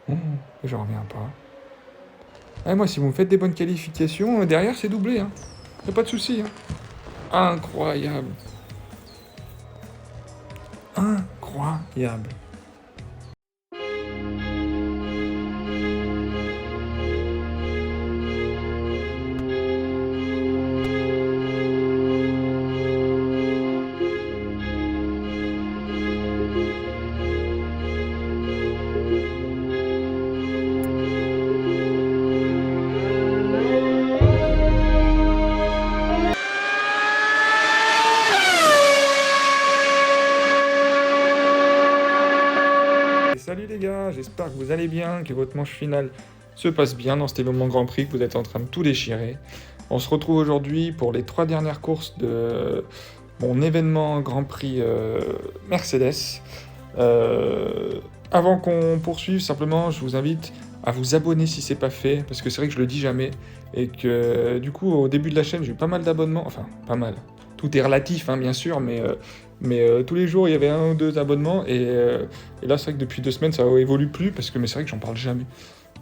Oh, j'en reviens pas. Eh, moi, si vous me faites des bonnes qualifications, derrière, c'est doublé. Hein. Y a pas de souci. Hein. Incroyable. Incroyable. Et salut les gars, j'espère que vous allez bien, que votre manche finale se passe bien dans cet événement Grand Prix, que vous êtes en train de tout déchirer. On se retrouve aujourd'hui pour les 3 dernières courses de mon événement Grand Prix Mercedes. Avant qu'on poursuive, simplement, je vous invite à vous abonner si c'est pas fait, parce que c'est vrai que je le dis jamais, et que du coup, au début de la chaîne, j'ai eu pas mal d'abonnements, enfin, pas mal. Tout est relatif, hein, bien sûr, mais tous les jours, il y avait 1 ou 2 abonnements, et là, c'est vrai que depuis 2 semaines, ça évolue plus, mais c'est vrai que j'en parle jamais.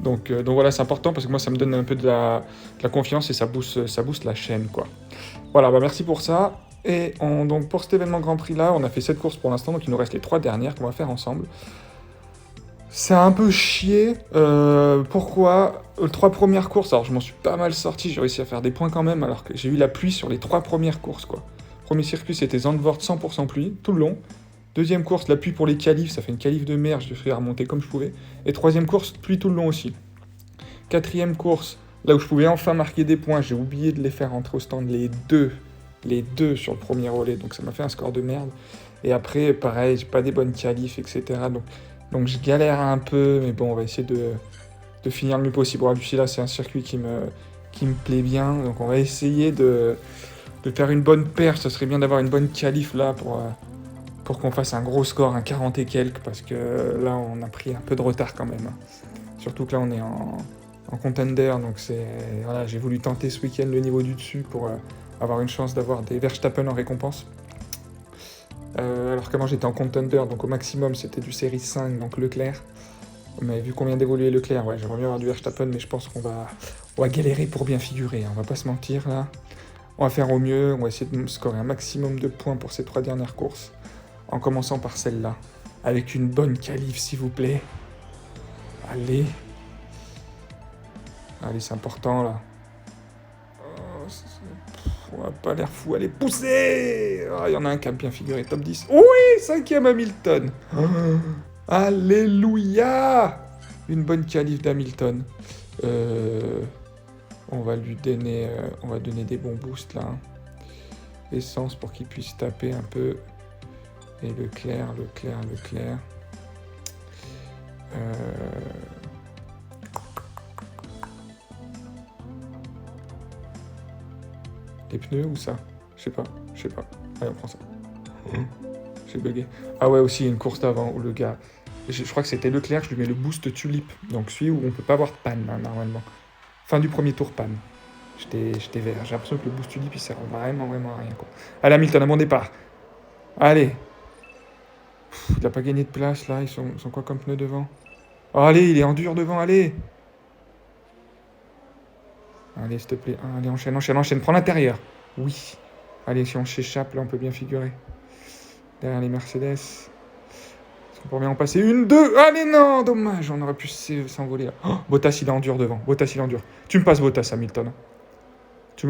Donc voilà, c'est important, parce que moi, ça me donne un peu de la confiance, et ça booste la chaîne, quoi. Voilà, bah merci pour ça. Et donc pour cet événement Grand Prix là, on a fait 7 courses pour l'instant, donc il nous reste les 3 dernières qu'on va faire ensemble. C'est un peu chier. Pourquoi? Les 3 premières courses, alors je m'en suis pas mal sorti, j'ai réussi à faire des points quand même, alors que j'ai eu la pluie sur les 3 premières courses, quoi. Premier circuit, c'était Zandvoort 100% pluie, tout le long. Deuxième course, la pluie pour les qualifs, ça fait une qualif de merde, je suis remonter comme je pouvais. Et troisième course, pluie tout le long aussi. Quatrième course, là où je pouvais enfin marquer des points, j'ai oublié de les faire rentrer au stand les deux sur le premier relais, donc ça m'a fait un score de merde. Et après, pareil, j'ai pas des bonnes qualifs, etc. Donc je galère un peu, mais bon, on va essayer de finir le mieux possible. Bon, là, c'est un circuit qui me plaît bien, donc on va essayer de faire une bonne perf. Ça serait bien d'avoir une bonne qualif là pour qu'on fasse un gros score, un 40 et quelques, parce que là, on a pris un peu de retard quand même. Surtout que là, on est en contender, donc voilà, j'ai voulu tenter ce week-end le niveau du dessus pour avoir une chance d'avoir des Verstappen en récompense. Alors qu'avant j'étais en contender, donc au maximum c'était du série 5, donc Leclerc. Mais vu qu'on vient d'évoluer Leclerc, ouais, j'aimerais bien avoir du Verstappen, mais je pense on va galérer pour bien figurer, hein, on va pas se mentir là. On va faire au mieux, on va essayer de scorer un maximum de points pour ces 3 dernières courses, en commençant par celle-là, avec une bonne qualif s'il vous plaît. Allez. Allez, c'est important là. On a pas l'air fou, allez, poussez. Ah, il y en a un qui a bien figuré, top 10. Oui, 5ème Hamilton. Alléluia. Une bonne qualif d'Hamilton. On va lui donner, on va donner des bons boosts là. Essence pour qu'il puisse taper un peu. Et Leclerc. Les pneus ou ça? Je sais pas. Allez, on prend ça. J'ai bugué. Ah ouais, aussi une course d'avant où le gars... Je crois que c'était Leclerc, je lui mets le boost tulipe. Donc celui où on peut pas avoir de panne, hein, normalement. Fin du premier tour, panne. J'étais vert. J'ai l'impression que le boost tulipe, il sert vraiment à rien, quoi. Allez, Hamilton, à mon départ. Allez. Il a pas gagné de place, là. Ils sont quoi comme pneus devant? Oh, allez, il est en dur devant, allez. Allez, s'il te plaît. Allez, enchaîne. Prends l'intérieur. Oui. Allez, si on s'échappe, là, on peut bien figurer. Derrière les Mercedes. On peut bien en passer une, deux. Allez, non, dommage. On aurait pu s'envoler là. Oh, Bottas, il est en dur devant. Tu me passes Bottas, Hamilton.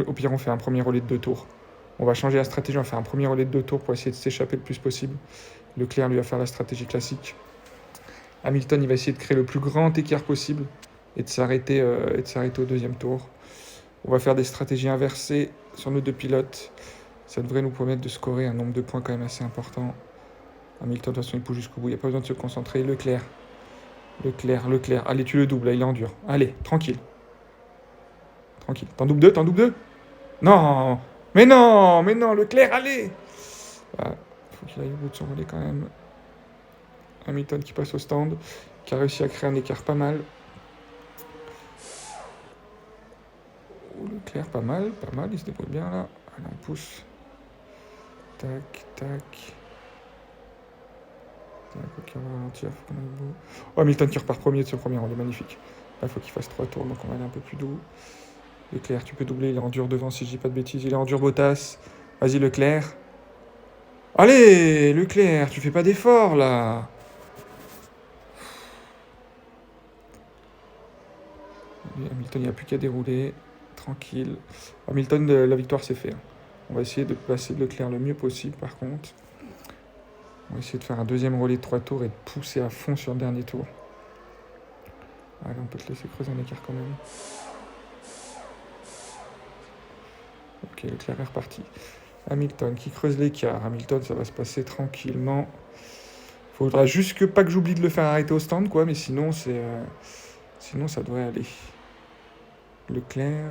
Au pire, on fait un premier relais de 2 tours. On va changer la stratégie. On va faire un premier relais de 2 tours pour essayer de s'échapper le plus possible. Leclerc, lui, va faire la stratégie classique. Hamilton, il va essayer de créer le plus grand écart possible et de s'arrêter au deuxième tour. On va faire des stratégies inversées sur nos 2 pilotes. Ça devrait nous permettre de scorer un nombre de points quand même assez important. Hamilton, de toute façon, il pousse jusqu'au bout. Il n'y a pas besoin de se concentrer. Leclerc. Allez, tu le doubles. Là, il est en dur. Allez, tranquille. T'en doubles 2? Non. Mais non, Leclerc, allez. Ah, faut qu'il aille au bout de son relais quand même. Hamilton qui passe au stand, qui a réussi à créer un écart pas mal. Oh, Leclerc, pas mal, il se débrouille bien là. Allez, on pousse. Tac. Quoi qu'il va ralentir, faut qu'on aille beau. Oh, Hamilton qui repart premier de ce premier rang, il est magnifique. Là, il faut qu'il fasse 3 tours, donc on va aller un peu plus doux. Leclerc, tu peux doubler, il est en dur devant si je dis pas de bêtises. Il est en dur Bottas. Vas-y, Leclerc. Allez, Leclerc, tu fais pas d'effort là. Hamilton, il n'y a plus qu'à dérouler. Tranquille. Hamilton, la victoire, c'est fait. On va essayer de passer Leclerc le mieux possible, par contre. On va essayer de faire un deuxième relais de 3 tours et de pousser à fond sur le dernier tour. Allez, on peut te laisser creuser un écart quand même. Ok, Leclerc est reparti. Hamilton qui creuse l'écart. Hamilton, ça va se passer tranquillement. Faudra juste que pas que j'oublie de le faire arrêter au stand, quoi, mais sinon, sinon ça devrait aller. Leclerc,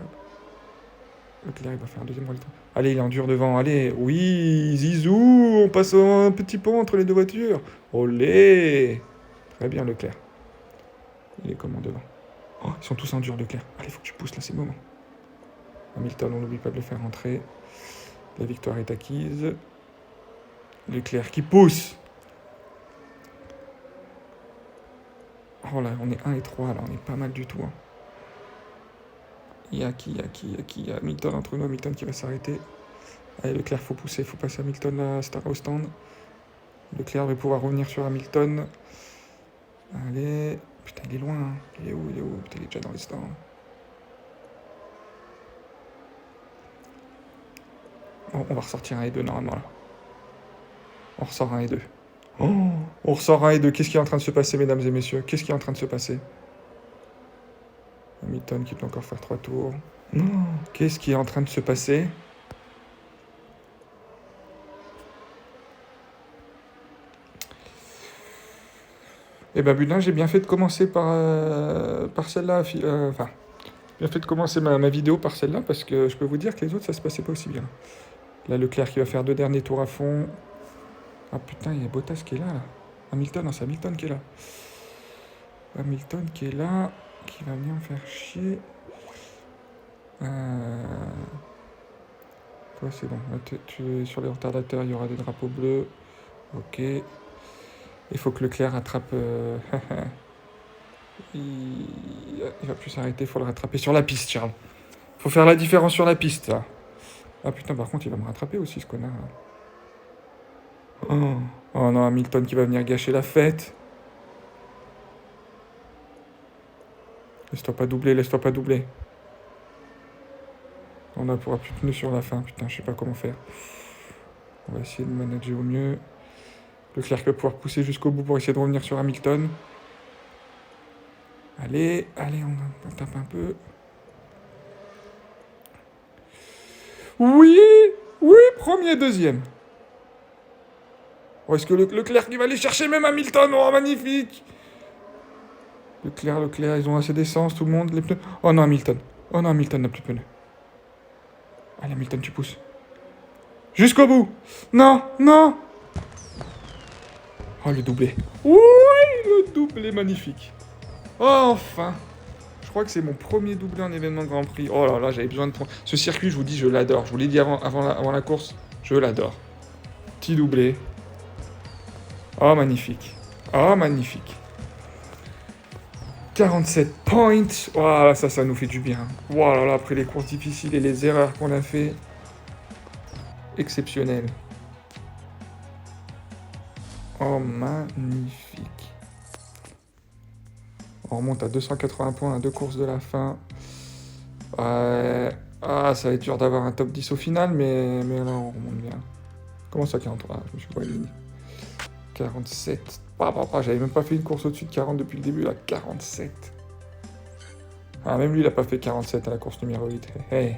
il va faire un deuxième relais. Allez, il est en dur devant. Allez, oui, Zizou, on passe un petit pont entre les deux voitures. Olé. Très bien, Leclerc. Il est comment devant? Oh, ils sont tous en dur, Leclerc. Allez, faut que tu pousses là, c'est le moment. Hamilton, on n'oublie pas de le faire rentrer. La victoire est acquise. Leclerc qui pousse. Oh là, on est 1 et 3, là, on est pas mal du tout. Hein. Il y a Hamilton entre nous, Hamilton qui va s'arrêter. Allez, Leclerc, faut pousser, faut passer Hamilton là, au stand. Leclerc va pouvoir revenir sur Hamilton. Allez. Putain, il est loin. Hein. Il est où? Putain, il est déjà dans les stands. Bon, on va ressortir 1 et 2 normalement là. On ressort 1 et 2. Oh, on ressort 1 et 2. Qu'est-ce qui est en train de se passer, mesdames et messieurs? Qu'est-ce qui est en train de se passer? Hamilton qui peut encore faire 3 tours. Oh, qu'est-ce qui est en train de se passer? Eh ben, Budin, j'ai bien fait de commencer par celle-là. Enfin, bien fait de commencer ma vidéo par celle-là parce que je peux vous dire que les autres, ça se passait pas aussi bien. Là, Leclerc qui va faire 2 derniers tours à fond. Ah putain, il y a Bottas qui est là. Hamilton, non, c'est Hamilton qui est là. Hamilton qui est là, qui va venir me faire chier. Toi, c'est bon. Là, tu es sur les retardateurs, il y aura des drapeaux bleus. Ok. Il faut que Leclerc rattrape. Il va plus s'arrêter, il faut le rattraper sur la piste, Charles. Faut faire la différence sur la piste, là. Ah putain, par contre, il va me rattraper aussi, ce connard. Oh, oh non, Hamilton qui va venir gâcher la fête. Laisse-toi pas doubler, laisse-toi pas doubler. On a pourra plus de pneus sur la fin, putain, je sais pas comment faire. On va essayer de manager au mieux. Leclerc va pouvoir pousser jusqu'au bout pour essayer de revenir sur Hamilton. Allez, on tape un peu. Oui, premier, deuxième. Oh, est-ce que Leclerc qui va aller chercher même Hamilton? Oh, magnifique. Leclerc, ils ont assez d'essence, tout le monde, les pneus. Oh non, Hamilton. Oh non, Hamilton n'a plus de pneus. Allez, Hamilton, tu pousses. Jusqu'au bout. Non. Oh, le doublé. Oui, le doublé magnifique. Oh, enfin. Je crois que c'est mon premier doublé en événement Grand Prix. Oh là là, j'avais besoin de points. Ce circuit, je vous dis, je l'adore. Je vous l'ai dit avant la course, je l'adore. Petit doublé. Oh, magnifique. 47 points. Voilà, ça nous fait du bien. Voilà, là, après les courses difficiles et les erreurs qu'on a fait. Exceptionnel. Oh, magnifique. On remonte à 280 points à 2 courses de la fin. Ouais. Ah, ça va être dur d'avoir un top 10 au final, mais là, on remonte bien. Comment ça, 43? Je me suis pas éliminé. 47. J'avais même pas fait une course au-dessus de 40 depuis le début, là. 47. Ah, même lui, il a pas fait 47 à la course numéro 8. Hey.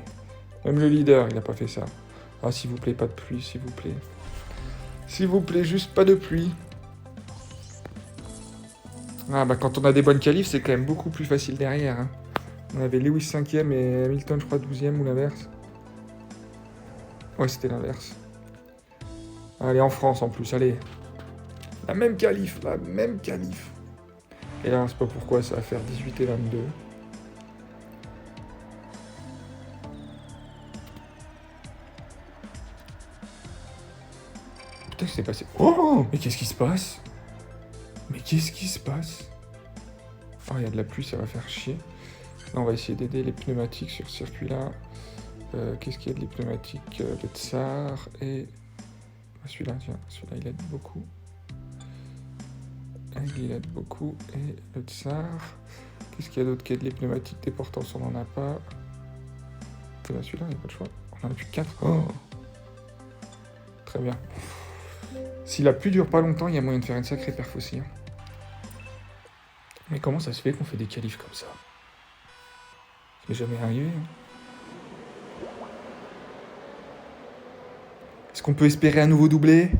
Même le leader, il a pas fait ça. Ah, s'il vous plaît, pas de pluie, s'il vous plaît. S'il vous plaît, juste pas de pluie. Ah, bah quand on a des bonnes qualifs, c'est quand même beaucoup plus facile derrière. Hein. On avait Lewis 5ème et Hamilton, je crois, 12ème ou l'inverse. Ouais, c'était l'inverse. Allez, en France en plus, allez. La même qualif. Et là, on sait pas pourquoi, ça va faire 18 et 22. Putain, qu'est-ce qui s'est passé? Oh, mais qu'est-ce qui se passe? Mais qu'est-ce qui se passe? Oh, il y a de la pluie, ça va faire chier. Là, on va essayer d'aider les pneumatiques sur ce circuit-là. Qu'est-ce qu'il y a de les pneumatiques? Le Tsar et... celui-là, tiens, celui-là, il aide beaucoup. Il aide beaucoup. Et le Tsar... Qu'est-ce qu'il y a d'autre qui aide les pneumatiques? Des portants, on n'en a pas. Celui-là, il n'y a pas de choix. On en a plus que 4. Oh, très bien. Si la pluie dure pas longtemps, il y a moyen de faire une sacrée perf aussi. Hein. Mais comment ça se fait qu'on fait des qualifs comme ça? Ça m'est jamais arrivé. Hein. Est-ce qu'on peut espérer un nouveau doublé?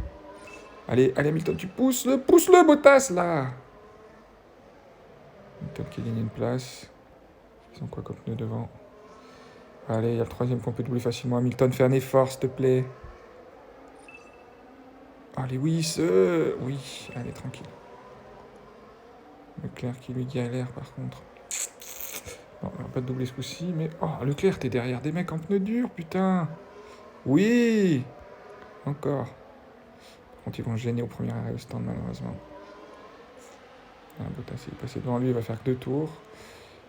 Allez, allez Hamilton, tu pousse-le, Bottas, là. Hamilton qui gagne une place. Ils ont quoi comme pneu devant? Allez, il y a le troisième qu'on peut doubler facilement. Hamilton, fais un effort, s'il te plaît. Allez, oui, oui, allez, tranquille. Leclerc qui lui galère, par contre. Non, on va pas te doubler ce coup-ci, mais... Oh, Leclerc, t'es derrière des mecs en pneus durs, putain. Oui. Encore. Par contre, ils vont gêner au premier arrêt au stand, malheureusement. Bottas, il est passé devant lui, il va faire que 2 tours.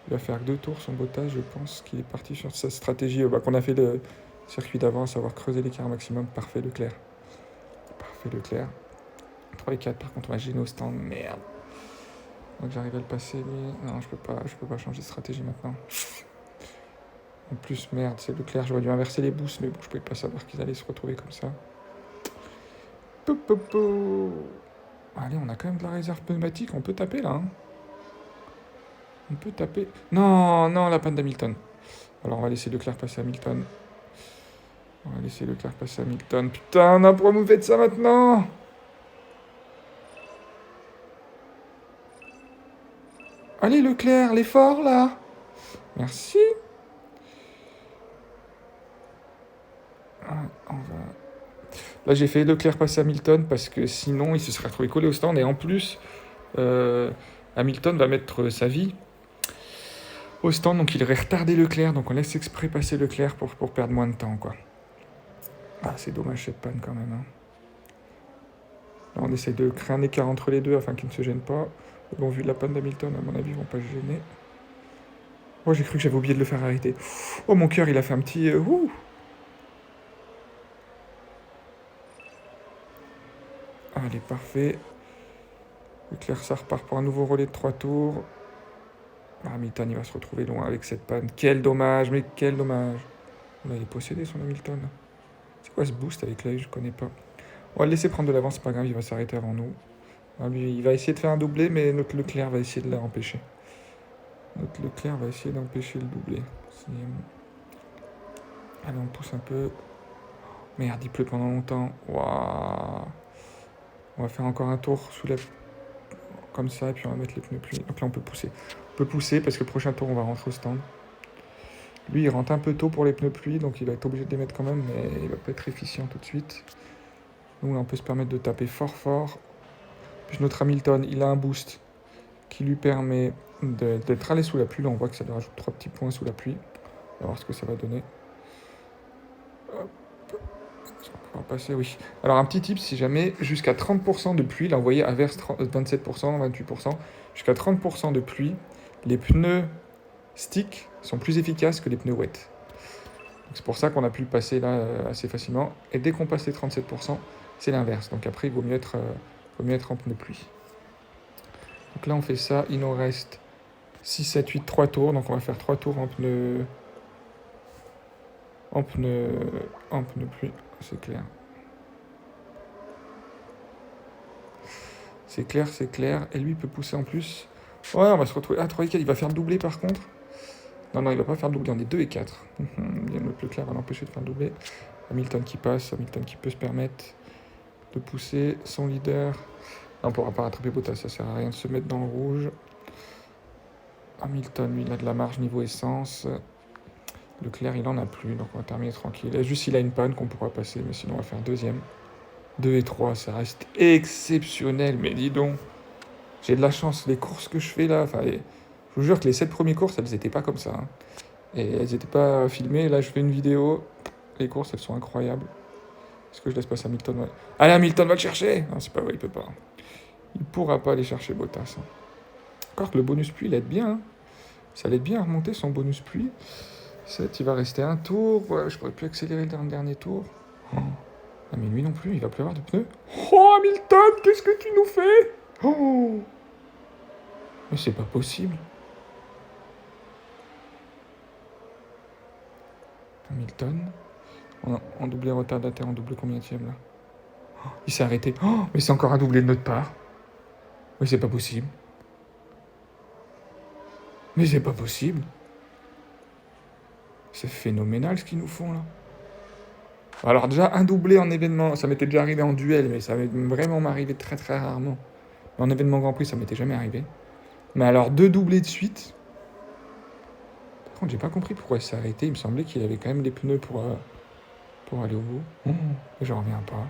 Il va faire que 2 tours, son Bottas, je pense qu'il est parti sur sa stratégie qu'on a fait le circuit d'avant, à savoir creuser l'écart maximum. Parfait, Leclerc. Parfait, Leclerc. 3 et 4, par contre, on va gêner au stand. Merde. Donc j'arrive à le passer, lui. Non, je peux pas changer de stratégie maintenant. En plus, merde, c'est Leclerc, j'aurais dû inverser les boosts, mais bon, je pouvais pas savoir qu'ils allaient se retrouver comme ça. Allez, on a quand même de la réserve pneumatique, on peut taper là. Hein. On peut taper. Non, non, la panne d'Hamilton. Alors on va laisser Leclerc passer Hamilton. Putain, non, pourquoi vous me faites ça maintenant? Allez, Leclerc, l'effort là. Merci. On va... Là, j'ai fait Leclerc passer Hamilton parce que sinon, il se serait retrouvé collé au stand. Et en plus, Hamilton va mettre sa vie au stand. Donc, il aurait retardé Leclerc. Donc, on laisse exprès passer Leclerc pour perdre moins de temps, quoi. Ah, c'est dommage cette panne quand même. Hein. Là, on essaie de créer un écart entre les deux afin qu'ils ne se gênent pas. Bon, vu la panne d'Hamilton, à mon avis, ils vont pas se gêner. Oh, j'ai cru que j'avais oublié de le faire arrêter. Oh, mon cœur, il a fait un petit... Allez, parfait. Leclerc, ça repart pour un nouveau relais de 3 tours. Hamilton, il va se retrouver loin avec cette panne. Quel dommage, mais quel dommage. Là, il est possédé, son Hamilton. C'est quoi ce boost avec l'œil? Je connais pas. On va le laisser prendre de l'avance, c'est pas grave, il va s'arrêter avant nous. Ah, lui, il va essayer de faire un doublé, mais notre Leclerc va essayer de l'empêcher. Notre Leclerc va essayer d'empêcher le doublé. Allez, on pousse un peu. Merde, il pleut pendant longtemps. Waouh. On va faire encore un tour sous la... comme ça, et puis on va mettre les pneus pluie. Donc là, on peut pousser. On peut pousser parce que le prochain tour, on va rentrer au stand. Lui, il rentre un peu tôt pour les pneus pluie, donc il va être obligé de les mettre quand même, mais il va pas être efficient tout de suite. Nous, là, on peut se permettre de taper fort. Puis notre Hamilton, il a un boost qui lui permet d'être allé sous la pluie. Là, on voit que ça lui rajoute 3 petits points sous la pluie. On va voir ce que ça va donner. Hop. On va passer, oui. Alors, un petit tip, si jamais jusqu'à 30% de pluie, là, vous voyez, inverse 27%, 28%, jusqu'à 30% de pluie, les pneus stick sont plus efficaces que les pneus wet. C'est pour ça qu'on a pu le passer là assez facilement. Et dès qu'on passe les 37%, c'est l'inverse. Donc après, il vaut mieux être en pneu pluie. Donc là, on fait ça. Il nous reste 6, 7, 8, 3 tours. Donc on va faire 3 tours en pneu pluie. C'est clair. C'est clair. Et lui, il peut pousser en plus. Ouais, on va se retrouver. Ah, 3 et 4, il va faire le doublé par contre. Non, il va pas faire le doublé. On est 2 et 4. Notre Leclerc va l'empêcher de faire le doublé. Hamilton qui passe. Hamilton qui peut se permettre de pousser son leader. On ne pourra pas rattraper Bottas, ça sert à rien de se mettre dans le rouge. Hamilton, lui, il a de la marge niveau essence. Leclerc, il en a plus, donc on va terminer tranquille. Juste, il a une panne qu'on pourra passer, mais sinon, on va faire deuxième. 2 et 3, ça reste exceptionnel, mais dis donc. J'ai de la chance, les courses que je fais là, enfin, je vous jure que les 7 premières courses, elles n'étaient pas comme ça. Hein. Et elles n'étaient pas filmées. Là, je fais une vidéo. Les courses, elles sont incroyables. Est-ce que je laisse passer Hamilton? Ouais. Allez, Hamilton va le chercher. Non, c'est pas vrai, il peut pas. Il pourra pas aller chercher Bottas. Hein. Encore que le bonus pluie, il aide bien. Hein. Ça l'aide bien à remonter son bonus pluie. 7, il va rester un tour. Ouais, je pourrais plus accélérer le dernier tour. Oh. Ah, mais lui non plus, il va plus avoir de pneus. Oh, Hamilton, qu'est-ce que tu nous fais? Oh. Mais c'est pas possible. Hamilton. En doublé retardataire, en double combienième là? Oh, il s'est arrêté. Oh, mais c'est encore un doublé de notre part. Mais c'est pas possible. Mais c'est pas possible. C'est phénoménal ce qu'ils nous font là. Alors déjà, un doublé en événement, ça m'était déjà arrivé en duel, mais ça vraiment m'arrivait très très rarement. En événement Grand Prix, ça m'était jamais arrivé. Mais alors, 2 doublés de suite. Par contre, j'ai pas compris pourquoi il s'est arrêté. Il me semblait qu'il avait quand même les pneus pour aller au bout. Je reviens pas.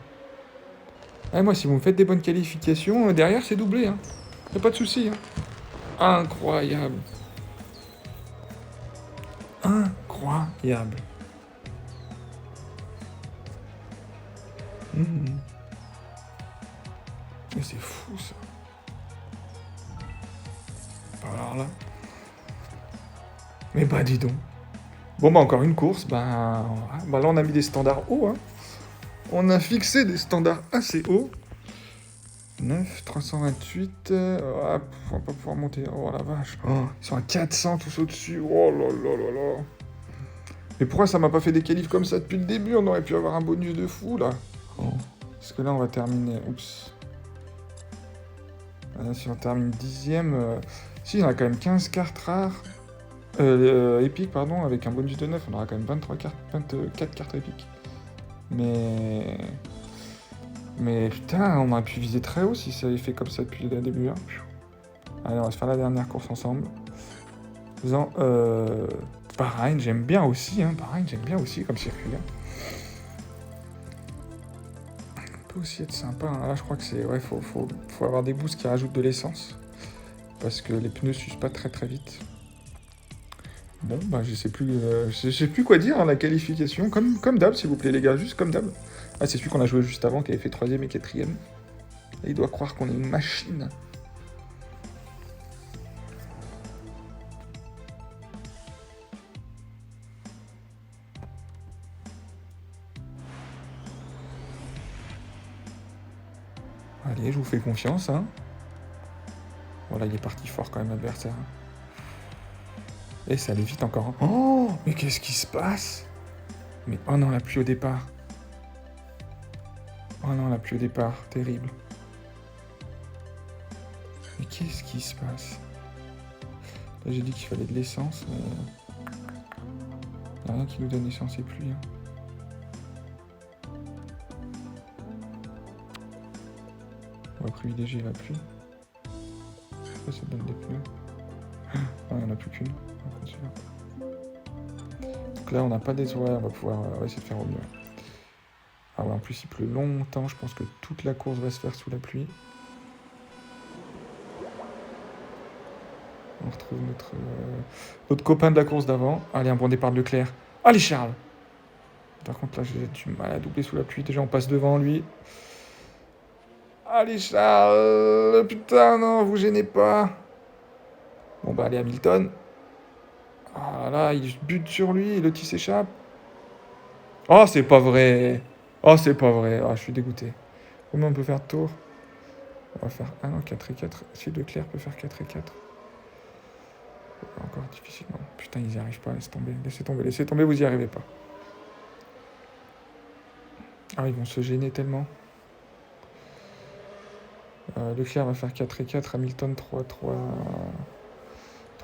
Moi, si vous me faites des bonnes qualifications, derrière, c'est doublé. Hein. Y a pas de souci. Hein. Incroyable. Incroyable. Mais c'est fou, ça. Alors là. Mais bah, dis donc. Bon, bah, encore une course. Bah là, on a mis des standards hauts. Hein. On a fixé des standards assez hauts. 9, 328. On va pas pouvoir monter. Oh la vache. Oh, ils sont à 400 tous au-dessus. Oh là là là là. Mais pourquoi ça m'a pas fait des qualifs comme ça depuis le début? On aurait pu avoir un bonus de fou là. Oh. Parce que là, on va terminer. Oups. Si on termine 10ème. Si, on a quand même 15 cartes rares. Épiques, pardon, avec un bonus de 9. On aura quand même 24 cartes épiques. Mais putain, on aurait pu viser très haut si ça avait fait comme ça depuis le début. Hein. Allez, on va se faire la dernière course ensemble. Faisant Bahreïn, j'aime bien aussi. Hein. Bahreïn, j'aime bien aussi comme circuit. Hein. Ça peut aussi être sympa. Hein. Là, je crois que c'est... Ouais, faut avoir des boosts qui rajoutent de l'essence. Parce que les pneus s'usent pas très très vite. Bon, bah je sais plus quoi dire, hein, la qualification. Comme d'hab, s'il vous plaît, les gars, juste comme d'hab. Ah, c'est celui qu'on a joué juste avant, qui avait fait 3ème et 4ème. Et il doit croire qu'on est une machine. Allez, je vous fais confiance, hein. Voilà, il est parti fort quand même, l'adversaire. Et ça allait vite encore. Hein. Oh, mais qu'est-ce qui se passe? Mais oh non, la pluie au départ. Oh non, la pluie au départ, terrible. Mais qu'est-ce qui se passe? Là, j'ai dit qu'il fallait de l'essence, mais... Il n'y a rien qui nous donne essence et pluie. Hein. On va privilégier la pluie. Ça, ça donne des pneus. Ah, il n'y en a plus qu'une. Donc là, on n'a pas des... Ouais, on va pouvoir essayer de faire au mieux. Ah ouais, en plus, il pleut longtemps. Je pense que toute la course va se faire sous la pluie. On retrouve notre copain de la course d'avant. Allez, un bon départ de Leclerc. Allez, Charles! Par contre, là, j'ai du mal à doubler sous la pluie. Déjà, on passe devant lui. Allez, Charles! Putain, non, vous gênez pas. Bon, bah, allez, Hamilton. Ah là, il bute sur lui. Le petit s'échappe. Oh, c'est pas vrai! Oh, c'est pas vrai. Ah, je suis dégoûté. Combien on peut faire de tour? On va faire... Ah non, 4 et 4. Si Leclerc peut faire 4 et 4. Encore difficilement. Putain, ils y arrivent pas. Laissez tomber. Laissez tomber, vous y arrivez pas. Ah, ils vont se gêner tellement. Leclerc va faire 4 et 4. Hamilton 3, 3...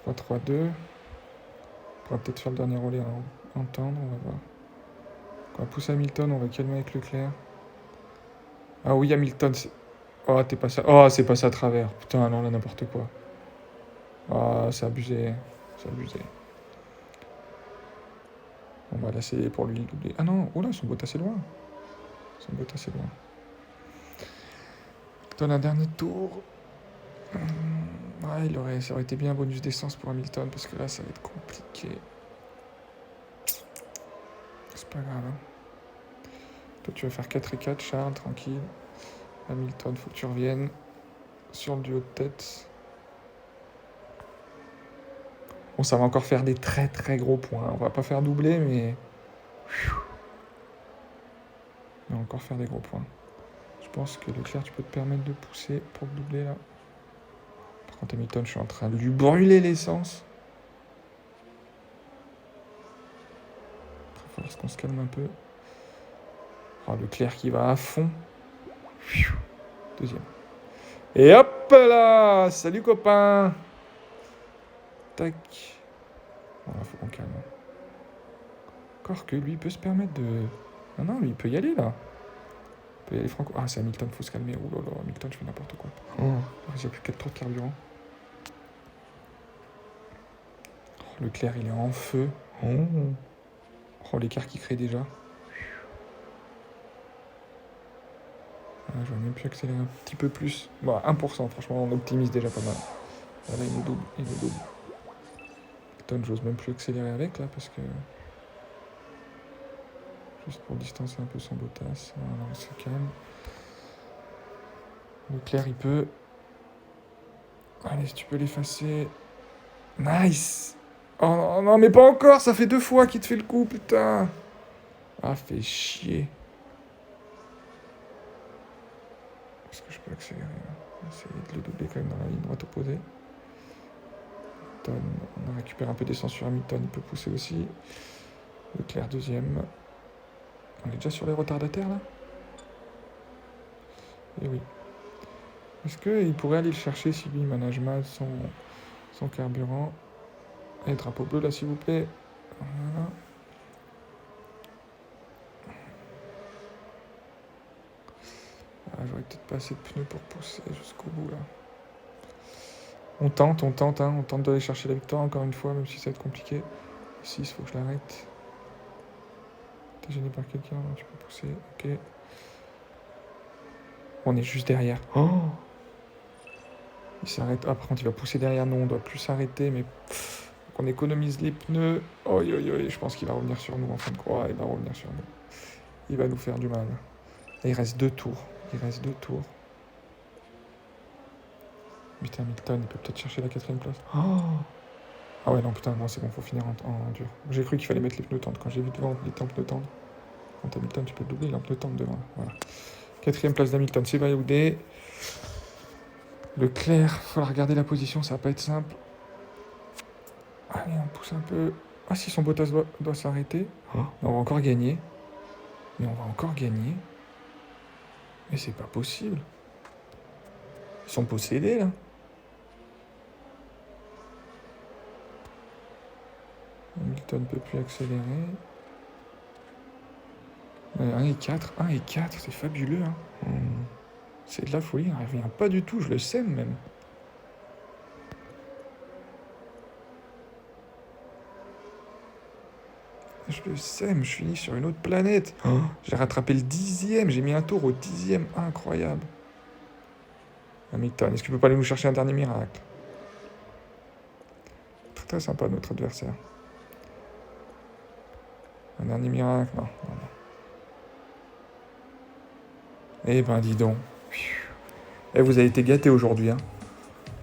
3, 3, 2. On pourra peut-être faire le dernier relais à entendre. On va voir. Quand on va pousser Hamilton, on va calmer avec Leclerc. Ah oui, Hamilton, c'est... Oh, t'es passé... Oh, c'est passé à travers. Putain, non, là, n'importe quoi. Ah, c'est abusé. C'est abusé. Bon, bah là, c'est pour lui doubler. Ah non, oh là, son Bottas assez loin. Son Bottas assez loin. Dans un dernier tour. Ouais, ça aurait été bien un bonus d'essence pour Hamilton, parce que là, ça va être compliqué. C'est pas grave. Hein. Toi, tu vas faire 4 et 4, Charles, tranquille. Hamilton, faut que tu reviennes. sur le duo de tête. Bon, ça va encore faire des très très gros points. On va pas faire doubler, mais... On va encore faire des gros points. Je pense que Leclerc, tu peux te permettre de pousser pour le doubler, là. Par contre, Hamilton, je suis en train de lui brûler l'essence. Il va falloir qu'on se calme un peu. Oh, Leclerc qui va à fond. Deuxième. Et hop là! Salut copain! Tac. Bon, là, faut qu'on calme. Encore que lui, il peut se permettre de... Non, lui, il peut y aller, là. Il peut y aller franco... Ah, c'est Hamilton, faut se calmer. Ouh là là, Hamilton, je fais n'importe quoi. J'ai plus qu'à trop de carburant. Oh, Leclerc, il est en feu. Oh, l'écart qu'il crée déjà. Ah, je vais même plus accélérer un petit peu plus. Bon, 1%, franchement, on optimise déjà pas mal. Là, il nous double, Hamilton, j'ose même plus accélérer avec, là, parce que... Juste pour distancer un peu son Bottas. Voilà, on se calme. Leclerc, il peut... Allez, si tu peux l'effacer... Nice! Oh non, mais pas encore! Ça fait 2 fois qu'il te fait le coup, putain! Ah, fait chier. Est-ce que je peux accélérer là? On va essayer de le doubler quand même dans la ligne droite opposée. Hamilton, on récupère un peu d'essence sur Hamilton, il peut pousser aussi. Leclerc deuxième. On est déjà sur les retardataires là? Eh oui. Est-ce qu'il pourrait aller le chercher si lui manage mal son carburant? Allez, drapeau bleu là s'il vous plaît. Voilà. Ah, j'aurais peut-être pas assez de pneus pour pousser jusqu'au bout là. On tente, hein, on tente d'aller chercher la victoire encore une fois, même si ça va être compliqué. 6, il faut que je l'arrête. T'es gêné par quelqu'un, tu peux pousser, ok. On est juste derrière. Oh, il s'arrête. Ah, par contre, il va pousser derrière. Non, on doit plus s'arrêter, mais on économise les pneus. Oh, je pense qu'il va revenir sur nous en fin de croix. Il va revenir sur nous. Il va nous faire du mal. Et il reste 2 tours. Putain, Hamilton, il peut peut-être chercher la 4ème place. Oh, ah ouais, non, putain, non, c'est bon, faut finir en dur. J'ai cru qu'il fallait mettre les pneus tendres. Quand j'ai vu devant, il était en pneus tendres. Quand Hamilton, tu peux le doubler, il est en pneus tendres devant. Voilà. 4ème place d'Hamilton, c'est validé. Leclerc, il faudra regarder la position, ça va pas être simple. Allez, on pousse un peu. Ah, si son Bottas doit s'arrêter. Oh, on va encore gagner. Mais c'est pas possible. Ils sont possédés, là. Hamilton ne peut plus accélérer. 1 et 4, c'est fabuleux. Hein. C'est de la folie, on ne revient pas du tout, je le sème même. Je le sème, je finis sur une autre planète. Oh, j'ai rattrapé le 10e, j'ai mis un tour au 10e, incroyable. Hamilton, est-ce qu'il peut pas aller nous chercher un dernier miracle? Très très sympa notre adversaire. Un dernier miracle, non. Eh ben dis donc. Et vous avez été gâtés aujourd'hui. Hein.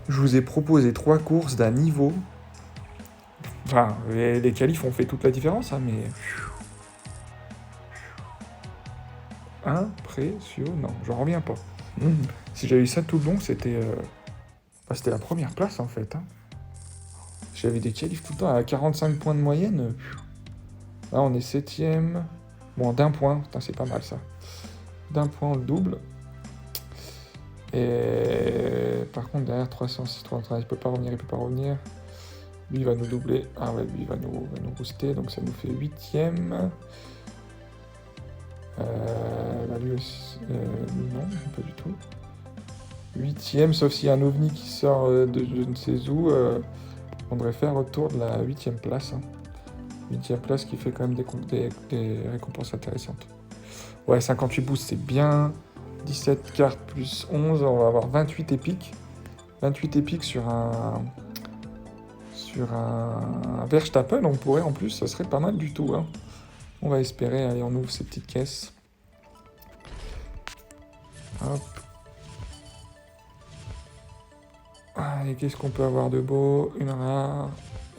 Je vous ai proposé 3 courses d'un niveau. Enfin, les qualifs ont fait toute la différence, hein, mais... Impressionnant, j'en reviens pas. Si j'avais eu ça tout le long, c'était la première place en fait. Hein. J'avais des qualifs tout le temps à 45 points de moyenne. Là, on est 7ème. Bon, d'1 point, putain, c'est pas mal ça. D'1 point, on le double. Et par contre, derrière 306, 313, il peut pas revenir. Lui, il va nous doubler. Ah ouais, lui, il va nous booster. Donc, ça nous fait 8ème. Lui aussi. Lui, non, pas du tout. 8ème, sauf s'il y a un ovni qui sort de je ne sais où. On devrait faire autour de la 8ème place. Hein. 8ème place qui fait quand même des récompenses intéressantes. Ouais, 58 boosts, c'est bien. 17 cartes plus 11, on va avoir 28 épiques. 28 épiques sur un Verstappen, on pourrait en plus, ça serait pas mal du tout. Hein. On va espérer, allez, on ouvre ces petites caisses. Hop. Allez, qu'est-ce qu'on peut avoir de beau? Une rare.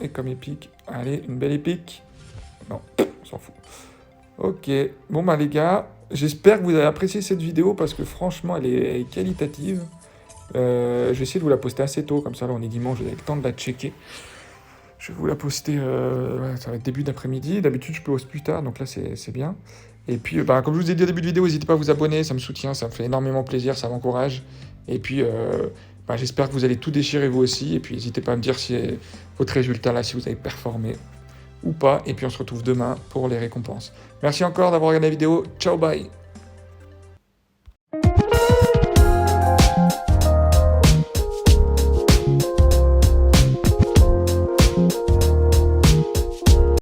Et comme épique. Allez, une belle épique. Non, on s'en fout. Ok. Bon, bah, les gars, j'espère que vous avez apprécié cette vidéo parce que franchement, elle est qualitative. Je vais essayer de vous la poster assez tôt, comme ça, là, on est dimanche, vous avez le temps de la checker. Je vais vous la poster, ouais, ça va être début d'après-midi. D'habitude, je poste plus tard, donc là, c'est bien. Et puis, bah, comme je vous ai dit au début de vidéo, n'hésitez pas à vous abonner, ça me soutient, ça me fait énormément plaisir, ça m'encourage. Et puis, bah, j'espère que vous allez tout déchirer vous aussi. Et puis, n'hésitez pas à me dire si votre résultat là, si vous avez performé ou pas. Et puis, on se retrouve demain pour les récompenses. Merci encore d'avoir regardé la vidéo. Ciao, bye!